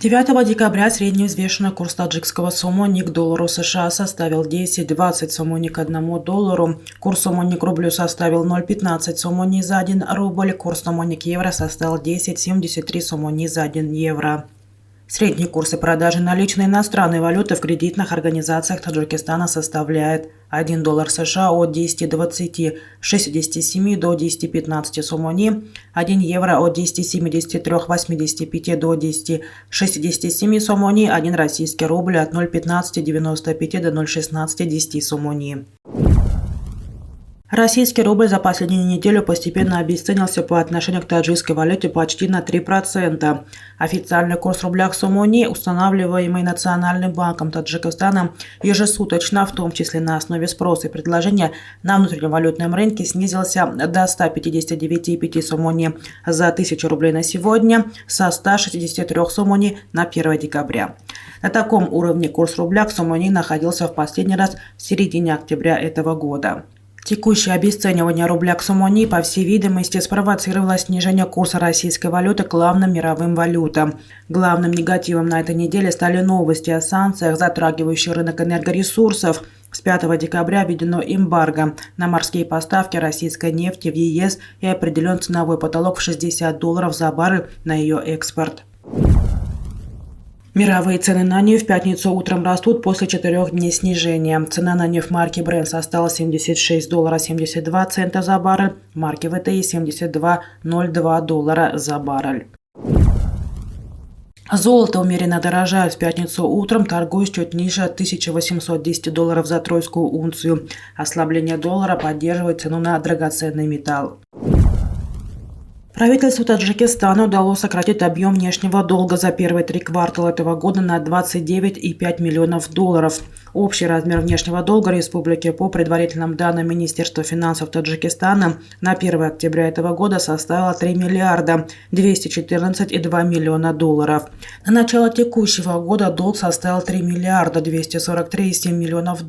9 декабря средний взвешенный курс таджикского сомони к доллару США составил 10,20 сомони к $1. Курс сомони к рублю составил 0,15 сомони за 1 рубль. Курс сомони к евро составил 10,73 сомони за 1 евро. Средние курсы продажи наличной иностранной валюты в кредитных организациях Таджикистана составляет 1 доллар США от 10,20-67 до 10,15 сомони, 1 евро от 10,73-85 до 10,67 сомони, 1 российский рубль от 0,15-95 до 0,16-10 сомони. Российский рубль за последнюю неделю постепенно обесценился по отношению к таджикской валюте почти на 3%. Официальный курс рубля к сомони, устанавливаемый Национальным банком Таджикистана ежесуточно, в том числе на основе спроса и предложения на внутреннем валютном рынке, снизился до 159,5 сомони за 1000 рублей на сегодня, со 163 сомони на 1 декабря. На таком уровне курс рубля к сомони находился в последний раз в середине октября этого года. Текущее обесценивание рубля к сомони, по всей видимости, спровоцировало снижение курса российской валюты к главным мировым валютам. Главным негативом на этой неделе стали новости о санкциях, затрагивающих рынок энергоресурсов. С 5 декабря введено эмбарго на морские поставки российской нефти в ЕС и определен ценовой потолок в $60 за баррель на ее экспорт. Мировые цены на нефть в пятницу утром растут после 4 дней снижения. Цена на нефть марки Brent составила $76,72 за баррель, марки ВТИ $72,02 за баррель. Золото умеренно дорожает в пятницу утром, торгуясь чуть ниже $1810 за тройскую унцию. Ослабление доллара поддерживает цену на драгоценный металл. Правительству Таджикистана удалось сократить объем внешнего долга за первые 3 квартала этого года на $29,5 миллионов. Общий размер внешнего долга республики по предварительным данным Министерства финансов Таджикистана на 1 октября этого года составил $3 миллиарда 214,2 миллиона. На начало текущего года долг составил $3 миллиарда 243,7 миллионов.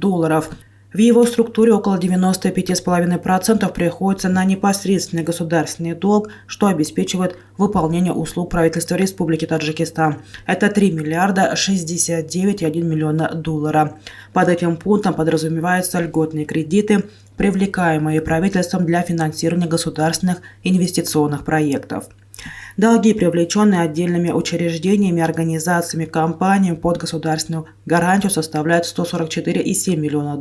В его структуре около 95,5% приходится на непосредственный государственный долг, что обеспечивает выполнение услуг правительства Республики Таджикистан. Это $3 миллиарда 69,1 миллиона. Под этим пунктом подразумеваются льготные кредиты, привлекаемые правительством для финансирования государственных инвестиционных проектов. Долги, привлеченные отдельными учреждениями, организациями, компаниями под государственную гарантию, составляют $144,7 миллиона.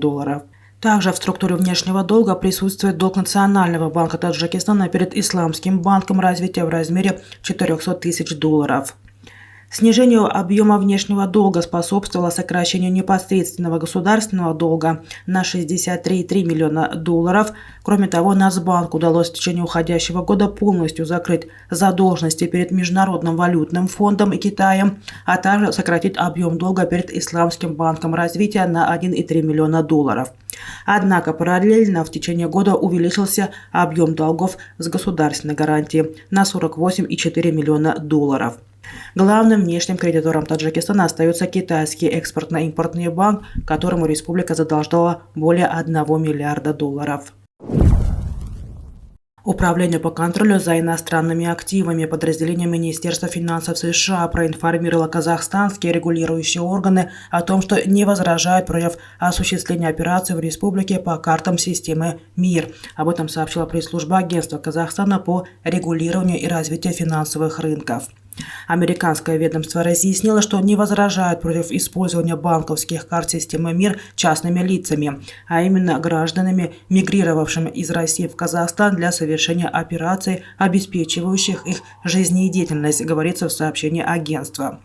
Также в структуре внешнего долга присутствует долг Национального банка Таджикистана перед Исламским банком развития в размере $400 тысяч. Снижению объема внешнего долга способствовало сокращению непосредственного государственного долга на $63,3 миллиона. Кроме того, Нацбанку удалось в течение уходящего года полностью закрыть задолженности перед Международным валютным фондом и Китаем, а также сократить объем долга перед Исламским банком развития на $1,3 миллиона. Однако параллельно в течение года увеличился объем долгов с государственной гарантией на $48,4 миллиона. Главным внешним кредитором Таджикистана остается китайский экспортно-импортный банк, которому республика задолжала более $1 миллиарда. Управление по контролю за иностранными активами подразделения Министерства финансов США проинформировало казахстанские регулирующие органы о том, что не возражают против осуществления операций в республике по картам системы МИР. Об этом сообщила пресс-служба Агентства Казахстана по регулированию и развитию финансовых рынков. Американское ведомство разъяснило, что не возражает против использования банковских карт системы МИР частными лицами, а именно гражданами, мигрировавшими из России в Казахстан для совершения операций, обеспечивающих их жизнедеятельность, говорится в сообщении агентства.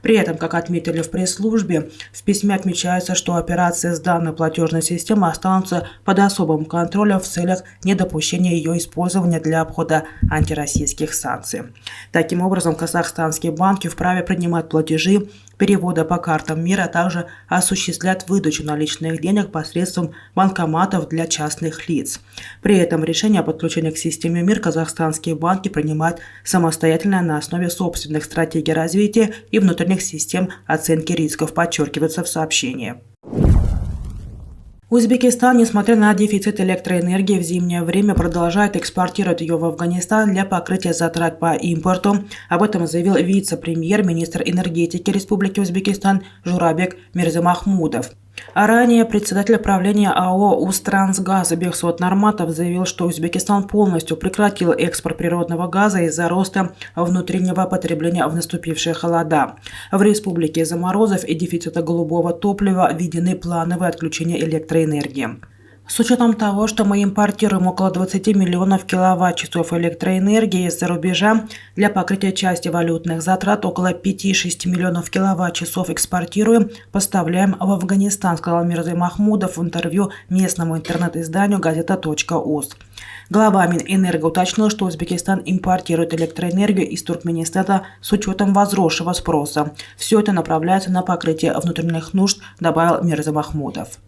При этом, как отметили в пресс-службе, в письме отмечается, что операции с данной платежной системой останутся под особым контролем в целях недопущения ее использования для обхода антироссийских санкций. Таким образом, казахстанские банки вправе принимать платежи, перевода по картам МИР, а также осуществлять выдачу наличных денег посредством банкоматов для частных лиц. При этом решение о подключении к системе МИР казахстанские банки принимают самостоятельно на основе собственных стратегий развития и внутренних систем оценки рисков, подчеркивается в сообщении. Узбекистан, несмотря на дефицит электроэнергии в зимнее время, продолжает экспортировать ее в Афганистан для покрытия затрат по импорту. Об этом заявил вице-премьер-министр энергетики Республики Узбекистан Журабек Мирзамахмудов. А ранее председатель правления АО «Узтрансгаз» Бехсот Нарматов заявил, что Узбекистан полностью прекратил экспорт природного газа из-за роста внутреннего потребления в наступившие холода. В республике из-за морозов и дефицита голубого топлива введены плановые отключения электроэнергии. С учетом того, что мы импортируем около 20 миллионов киловатт-часов электроэнергии из-за рубежа, для покрытия части валютных затрат около 5-6 миллионов киловатт-часов экспортируем, поставляем в Афганистан, сказал Мирзамахмудов в интервью местному интернет-изданию газета.уз. Глава Минэнерго уточнил, что Узбекистан импортирует электроэнергию из Туркменистана с учетом возросшего спроса. Все это направляется на покрытие внутренних нужд, добавил Мирзамахмудов.